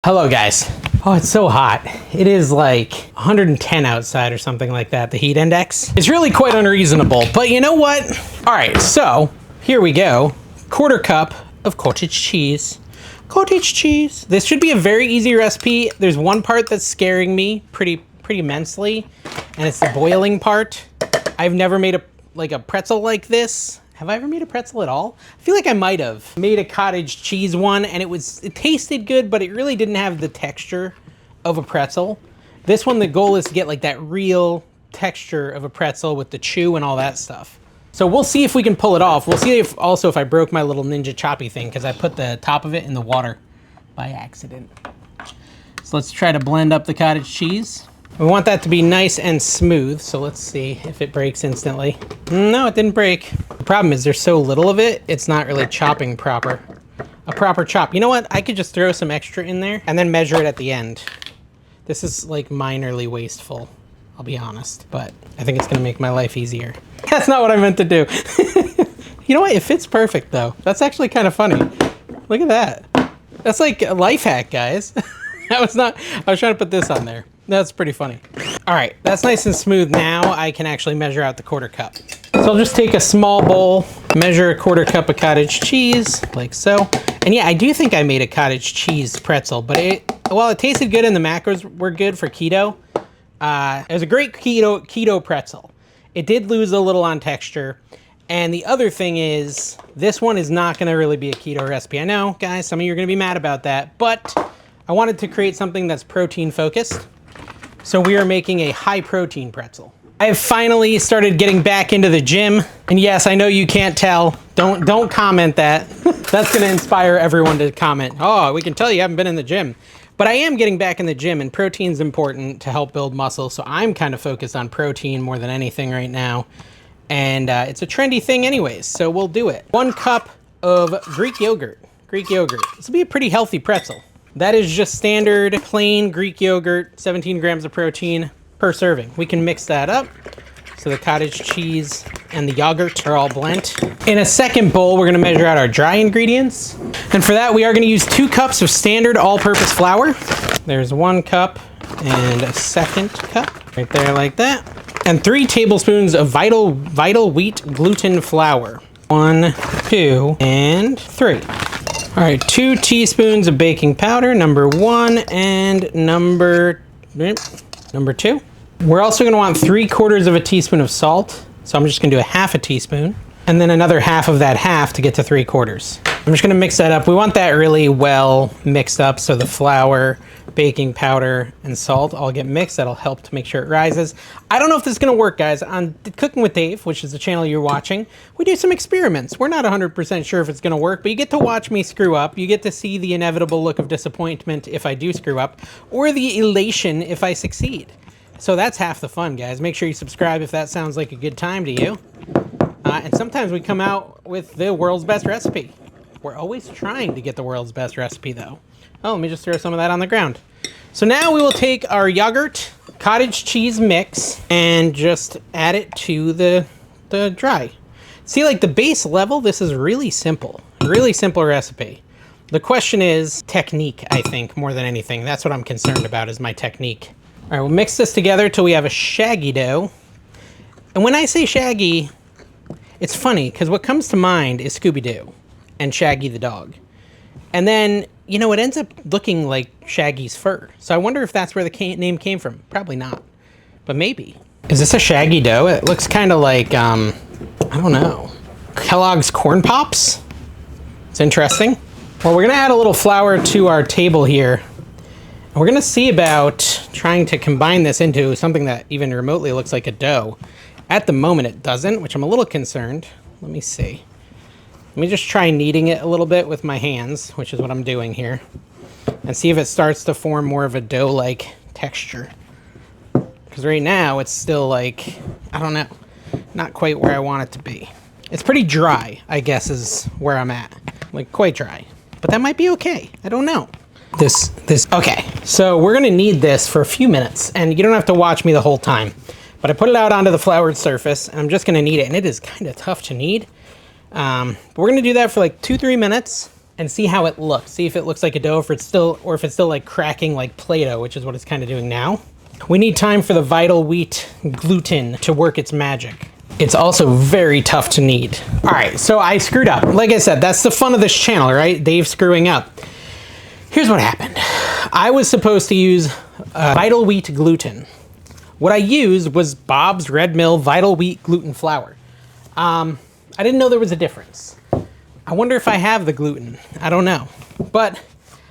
Hello guys. Oh, it's so hot. It is like 110 outside or something like that, the heat index. It's really quite unreasonable, but you know what? All right, so here we go. Quarter cup of cottage cheese. Cottage cheese. This should be a very easy recipe. There's one part that's scaring me pretty immensely, and it's the boiling part. I've never made a pretzel like this. Have I ever made a pretzel at all? I feel like I might have made a cottage cheese one, and it tasted good, but it really didn't have the texture of a pretzel. This one, the goal is to get like that real texture of a pretzel with the chew and all that stuff. So we'll see if we can pull it off. We'll see if I broke my little ninja choppy thing, because I put the top of it in the water by accident. So let's try to blend up the cottage cheese. We want that to be nice and smooth, so let's see if it breaks instantly. No, it didn't break. The problem is there's so little of it, it's not really chopping proper. A proper chop. You know what? I could just throw some extra in there and then measure it at the end. This is like minorly wasteful, I'll be honest, but I think it's gonna make my life easier. That's not what I meant to do. You know what? It fits perfect though. That's actually kind of funny. Look at that. That's like a life hack, guys. I was trying to put this on there. That's pretty funny. All right, that's nice and smooth. Now I can actually measure out the quarter cup. So I'll just take a small bowl, measure a quarter cup of cottage cheese, like so. And yeah, I do think I made a cottage cheese pretzel, but while it tasted good and the macros were good for keto, it was a great keto pretzel. It did lose a little on texture. And the other thing is, this one is not gonna really be a keto recipe. I know, guys, some of you are gonna be mad about that, but I wanted to create something that's protein focused. So we are making a high protein pretzel. I have finally started getting back into the gym. And yes, I know you can't tell. Don't comment that. That's gonna inspire everyone to comment. Oh, we can tell you haven't been in the gym. But I am getting back in the gym, and protein's important to help build muscle. So I'm kind of focused on protein more than anything right now. And it's a trendy thing anyways, so we'll do it. 1 cup of Greek yogurt. This will be a pretty healthy pretzel. That is just standard plain Greek yogurt, 17 grams of protein per serving. We can mix that up so the cottage cheese and the yogurt are all blent. In a second bowl, we're gonna measure out our dry ingredients. And for that, we are gonna use 2 cups of standard all-purpose flour. There's 1 cup and a second cup, right there like that. And 3 tablespoons of vital wheat gluten flour. 1, 2, and 3. All right, 2 teaspoons of baking powder, number 1 and number 2. We're also gonna want 3/4 of a teaspoon of salt. So I'm just gonna do a half a teaspoon and then another half of that half to get to 3/4. I'm just gonna mix that up. We want that really well mixed up so the flour, baking powder, and salt all get mixed. That'll help to make sure it rises. I don't know if this is gonna work, guys. On Cooking with Dave, which is the channel you're watching, we do some experiments. We're not 100% sure if it's gonna work, but you get to watch me screw up. You get to see the inevitable look of disappointment if I do screw up, or the elation if I succeed. So that's half the fun, guys. Make sure you subscribe if that sounds like a good time to you. And sometimes we come out with the world's best recipe. We're always trying to get the world's best recipe, though. Oh, let me just throw some of that on the ground. So now we will take our yogurt cottage cheese mix and just add it to the dry. See, like the base level, this is really simple recipe. The question is technique, I think, more than anything. That's what I'm concerned about, is my technique. All right, we'll mix this together till we have a shaggy dough. And when I say shaggy, it's funny, because what comes to mind is Scooby-Doo and Shaggy the dog. And then, you know, it ends up looking like Shaggy's fur. So I wonder if that's where the name came from. Probably not, but maybe. Is this a shaggy dough? It looks kind of like, I don't know, Kellogg's Corn Pops? It's interesting. Well, we're gonna add a little flour to our table here. And we're gonna see about trying to combine this into something that even remotely looks like a dough. At the moment it doesn't, which I'm a little concerned. Let me see. Let me just try kneading it a little bit with my hands, which is what I'm doing here, and see if it starts to form more of a dough-like texture. Because right now it's still like, I don't know, not quite where I want it to be. It's pretty dry, I guess, is where I'm at. Like, quite dry. But that might be okay. I don't know. Okay, so we're gonna knead this for a few minutes, and you don't have to watch me the whole time. But I put it out onto the floured surface, and I'm just gonna knead it, and it is kind of tough to knead. But we're gonna do that for like 2-3 minutes, and see how it looks. See if it looks like a dough, or if it's still like cracking like Play-Doh, which is what it's kind of doing now. We need time for the Vital Wheat gluten to work its magic. It's also very tough to knead. All right, so I screwed up. Like I said, that's the fun of this channel, right? Dave screwing up. Here's what happened. I was supposed to use Vital Wheat gluten. What I used was Bob's Red Mill Vital Wheat gluten flour. I didn't know there was a difference. I wonder if I have the gluten. I don't know. But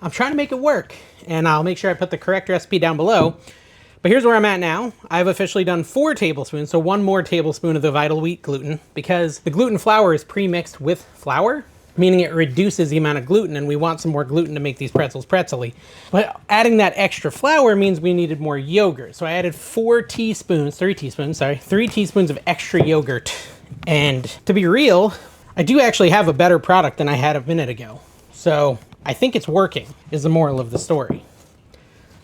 I'm trying to make it work, and I'll make sure I put the correct recipe down below. But here's where I'm at now. I've officially done 4 tablespoons, so 1 more tablespoon of the Vital Wheat gluten, because the gluten flour is pre-mixed with flour, meaning it reduces the amount of gluten, and we want some more gluten to make these pretzels pretzely. But adding that extra flour means we needed more yogurt. So I added 3 teaspoons of extra yogurt. And to be real, I do actually have a better product than I had a minute ago. So I think it's working, is the moral of the story.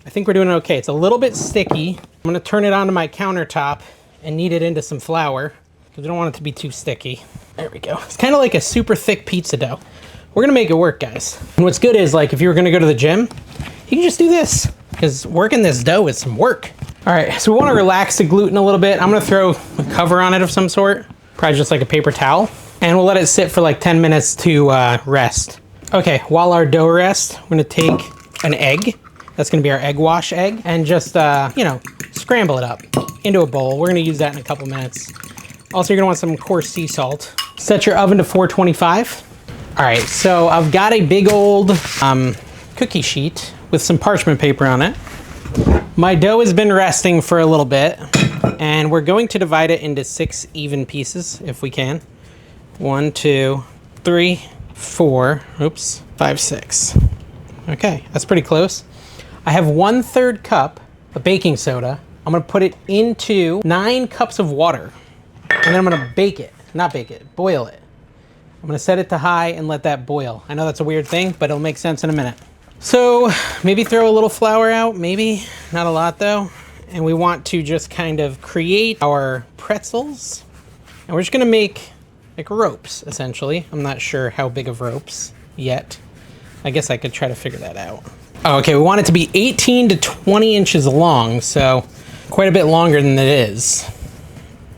I think we're doing okay. It's a little bit sticky. I'm gonna turn it onto my countertop and knead it into some flour, because we don't want it to be too sticky. There we go. It's kind of like a super thick pizza dough. We're gonna make it work, guys. And what's good is, like, if you were gonna go to the gym, you can just do this, because working this dough is some work. All right, so we wanna relax the gluten a little bit. I'm gonna throw a cover on it of some sort, probably just like a paper towel, and we'll let it sit for like 10 minutes to rest. Okay, while our dough rests, we're gonna take an egg. That's gonna be our egg wash egg, and just, you know, scramble it up into a bowl. We're gonna use that in a couple minutes. Also, you're gonna want some coarse sea salt. Set your oven to 425. All right, so I've got a big old cookie sheet with some parchment paper on it. My dough has been resting for a little bit, and we're going to divide it into 6 even pieces if we can. 1, 2, 3, 4, 5, 6. Okay, that's pretty close. I have 1/3 cup of baking soda. I'm gonna put it into 9 cups of water, and then I'm gonna boil it. I'm gonna set it to high and let that boil. I know that's a weird thing, but it'll make sense in a minute. So maybe throw a little flour out, maybe, not a lot though. And we want to just kind of create our pretzels. And we're just gonna make like ropes, essentially. I'm not sure how big of ropes yet. I guess I could try to figure that out. Oh, okay, we want it to be 18 to 20 inches long, so quite a bit longer than it is.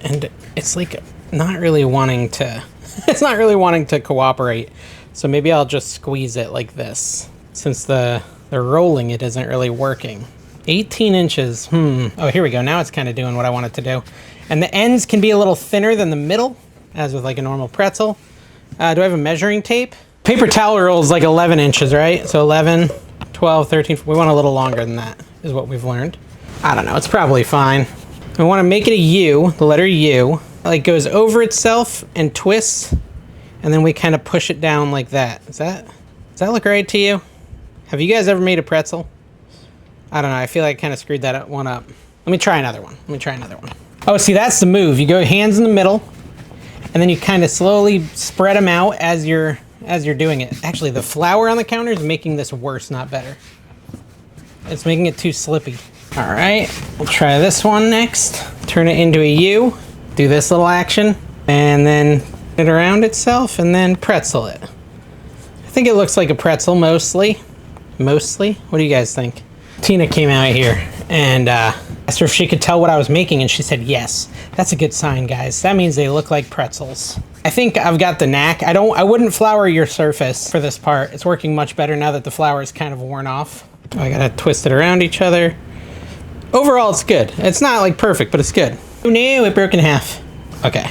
And it's like not really wanting to, it's not really wanting to cooperate. So maybe I'll just squeeze it like this, since the rolling it isn't really working. 18 inches, Oh, here we go, now it's kind of doing what I want it to do. And the ends can be a little thinner than the middle, as with like a normal pretzel. Do I have a measuring tape? Paper towel roll is like 11 inches, right? So 11, 12, 13, we want a little longer than that, is what we've learned. I don't know, it's probably fine. We want to make it a U, the letter U. It like goes over itself and twists, and then we kind of push it down like that. Does that look right to you? Have you guys ever made a pretzel? I don't know, I feel like I kind of screwed that one up. Let me try another one. Oh, see, that's the move. You go hands in the middle, and then you kind of slowly spread them out as you're doing it. Actually, the flour on the counter is making this worse, not better. It's making it too slippy. All right, we'll try this one next. Turn it into a U, do this little action, and then it around itself, and then pretzel it. I think it looks like a pretzel, mostly. Mostly? What do you guys think? Tina came out here and asked her if she could tell what I was making, and she said yes. That's a good sign, guys. That means they look like pretzels. I think I've got the knack. I wouldn't flour your surface for this part. It's working much better now that the flour is kind of worn off. I gotta twist it around each other. Overall, it's good. It's not like perfect, but it's good. Oh no, it broke in half. Okay.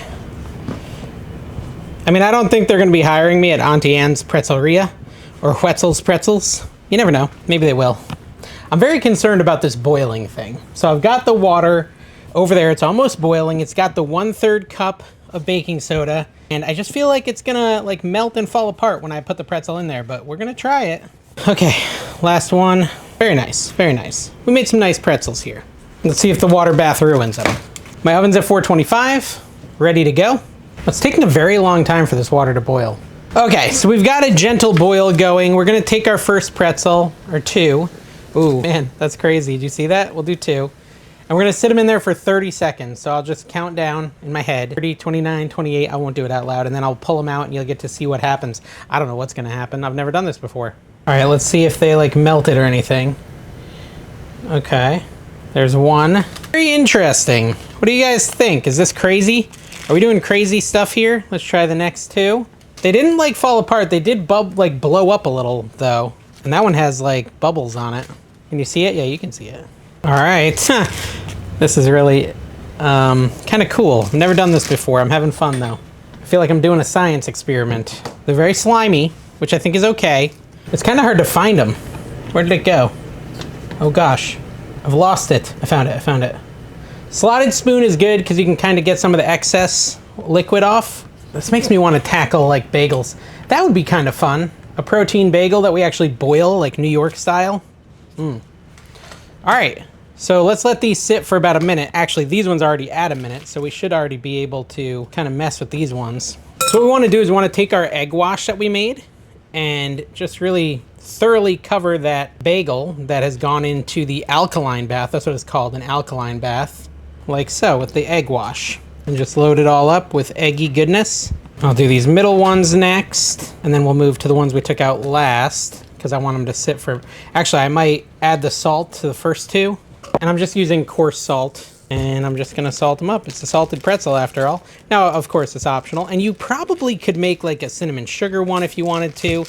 I mean, I don't think they're gonna be hiring me at Auntie Anne's Pretzelria or Wetzel's Pretzels. You never know, maybe they will. I'm very concerned about this boiling thing. So I've got the water over there, it's almost boiling. It's got the 1/3 cup of baking soda, and I just feel like it's gonna like melt and fall apart when I put the pretzel in there, but we're gonna try it. Okay, last one. Very nice, very nice. We made some nice pretzels here. Let's see if the water bath ruins them. My oven's at 425, ready to go. It's taking a very long time for this water to boil. Okay, so we've got a gentle boil going. We're gonna take our first pretzel, or 2. Ooh, man, that's crazy. Did you see that? We'll do 2. And we're gonna sit them in there for 30 seconds. So I'll just count down in my head. 30, 29, 28, I won't do it out loud. And then I'll pull them out and you'll get to see what happens. I don't know what's gonna happen. I've never done this before. All right, let's see if they like melted or anything. Okay, there's one. Very interesting. What do you guys think? Is this crazy? Are we doing crazy stuff here? Let's try the next two. They didn't like fall apart. They did like blow up a little though. And that one has like bubbles on it. Can you see it? Yeah, you can see it. All right, this is really kind of cool. I've never done this before. I'm having fun though. I feel like I'm doing a science experiment. They're very slimy, which I think is okay. It's kind of hard to find them. Where did it go? Oh gosh, I've lost it. I found it. Slotted spoon is good because you can kind of get some of the excess liquid off. This makes me want to tackle like bagels. That would be kind of fun. A protein bagel that we actually boil like New York style. All right, so let's let these sit for about a minute. Actually, these ones are already at a minute, so we should already be able to kind of mess with these ones. So what we want to do is we want to take our egg wash that we made and just really thoroughly cover that bagel that has gone into the alkaline bath. That's what it's called, an alkaline bath. Like so, with the egg wash. And just load it all up with eggy goodness. I'll do these middle ones next, and then we'll move to the ones we took out last, because I want them to sit for... Actually, I might add the salt to the first two. And I'm just using coarse salt, and I'm just gonna salt them up. It's a salted pretzel after all. Now, of course, it's optional, and you probably could make like a cinnamon sugar one if you wanted to.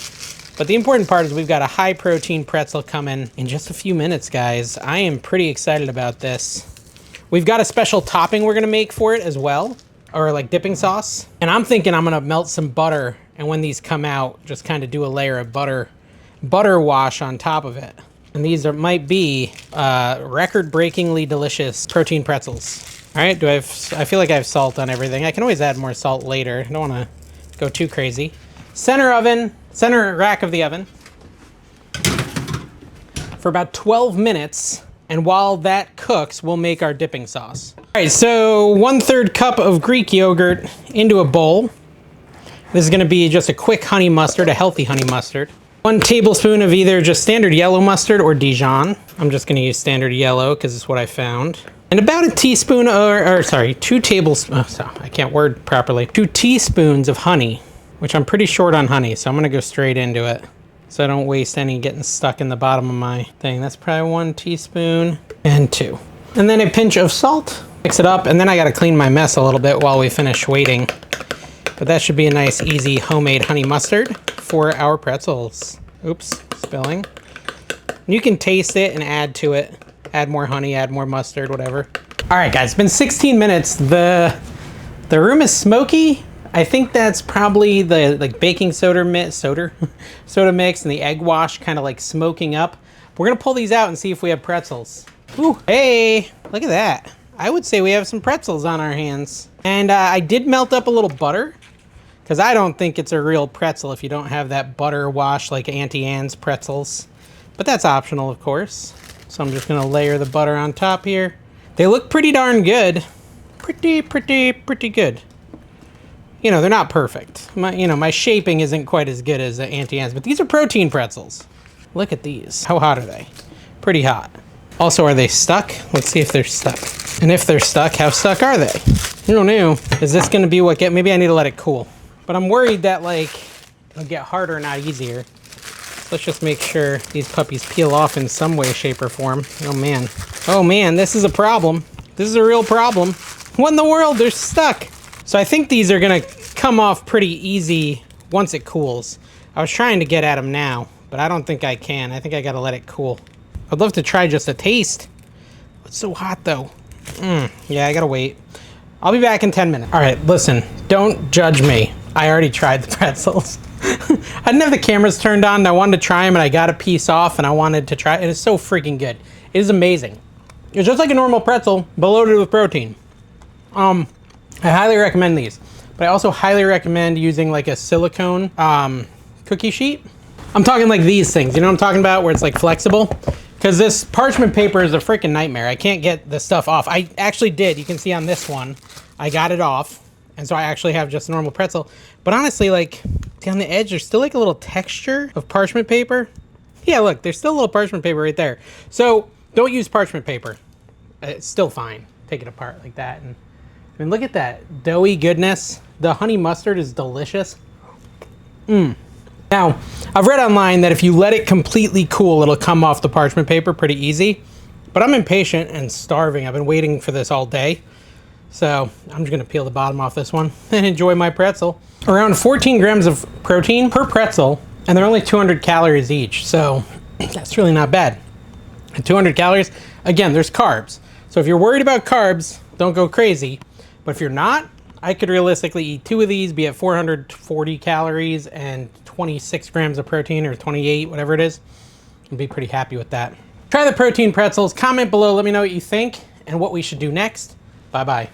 But the important part is we've got a high protein pretzel coming in just a few minutes, guys. I am pretty excited about this. We've got a special topping we're gonna make for it as well, or like dipping sauce. And I'm thinking I'm gonna melt some butter, and when these come out, just kind of do a layer of butter wash on top of it. And these might be record-breakingly delicious protein pretzels. All right, I feel like I have salt on everything. I can always add more salt later. I don't wanna go too crazy. Center rack of the oven for about 12 minutes. And while that cooks, we'll make our dipping sauce. All right, so 1/3 cup of Greek yogurt into a bowl. This is gonna be just a quick honey mustard, a healthy honey mustard. 1 tablespoon of either just standard yellow mustard or Dijon. I'm just gonna use standard yellow because it's what I found. And about a teaspoon, 2 tablespoons, I can't word properly. 2 teaspoons of honey, which I'm pretty short on honey, so I'm gonna go straight into it, so I don't waste any getting stuck in the bottom of my thing. That's probably 1 teaspoon and 2. And then a pinch of salt. Mix it up, and then I gotta clean my mess a little bit while we finish waiting. But that should be a nice, easy homemade honey mustard for our pretzels. Oops, spilling. You can taste it and add to it. Add more honey, add more mustard, whatever. All right, guys, it's been 16 minutes. The room is smoky. I think that's probably the like baking soda mix and the egg wash kind of like smoking up. We're gonna pull these out and see if we have pretzels. Ooh, hey, look at that. I would say we have some pretzels on our hands. And I did melt up a little butter because I don't think it's a real pretzel if you don't have that butter wash like Auntie Anne's pretzels. But that's optional, of course. So I'm just gonna layer the butter on top here. They look pretty darn good. Pretty good. You know, they're not perfect. My shaping isn't quite as good as Auntie Anne's, but these are protein pretzels. Look at these. How hot are they? Pretty hot. Also, are they stuck? Let's see if they're stuck. And if they're stuck, how stuck are they? I don't know. Is this gonna be what maybe I need to let it cool. But I'm worried that like, it'll get harder, not easier. So let's just make sure these puppies peel off in some way, shape, or form. Oh man. Oh man, this is a problem. This is a real problem. What in the world? They're stuck. So I think these are gonna come off pretty easy once it cools. I was trying to get at them now, but I don't think I can. I think I gotta let it cool. I'd love to try just a taste. It's so hot though. Yeah, I gotta wait. I'll be back in 10 minutes. All right, listen, don't judge me. I already tried the pretzels. I didn't have the cameras turned on and I wanted to try them and I got a piece off and I wanted to try it. It is so freaking good. It is amazing. It's just like a normal pretzel, but loaded with protein. I highly recommend these, but I also highly recommend using like a silicone cookie sheet. I'm talking like these things, you know what I'm talking about, where it's like flexible? Because this parchment paper is a freaking nightmare. I can't get the stuff off. I actually did, you can see on this one, I got it off. And so I actually have just a normal pretzel. But honestly, like, see on the edge, there's still like a little texture of parchment paper. Yeah, look, there's still a little parchment paper right there. So don't use parchment paper. it's still fine. Take it apart like that. And I mean, look at that doughy goodness. The honey mustard is delicious. Now, I've read online that if you let it completely cool, it'll come off the parchment paper pretty easy. But I'm impatient and starving. I've been waiting for this all day. So I'm just gonna peel the bottom off this one and enjoy my pretzel. Around 14 grams of protein per pretzel, and they're only 200 calories each. So that's really not bad. And 200 calories, again, there's carbs. So if you're worried about carbs, don't go crazy. But if you're not, I could realistically eat 2 of these, be at 440 calories and 26 grams of protein, or 28, whatever it is. I'd be pretty happy with that. Try the protein pretzels, comment below, let me know what you think and what we should do next. Bye-bye.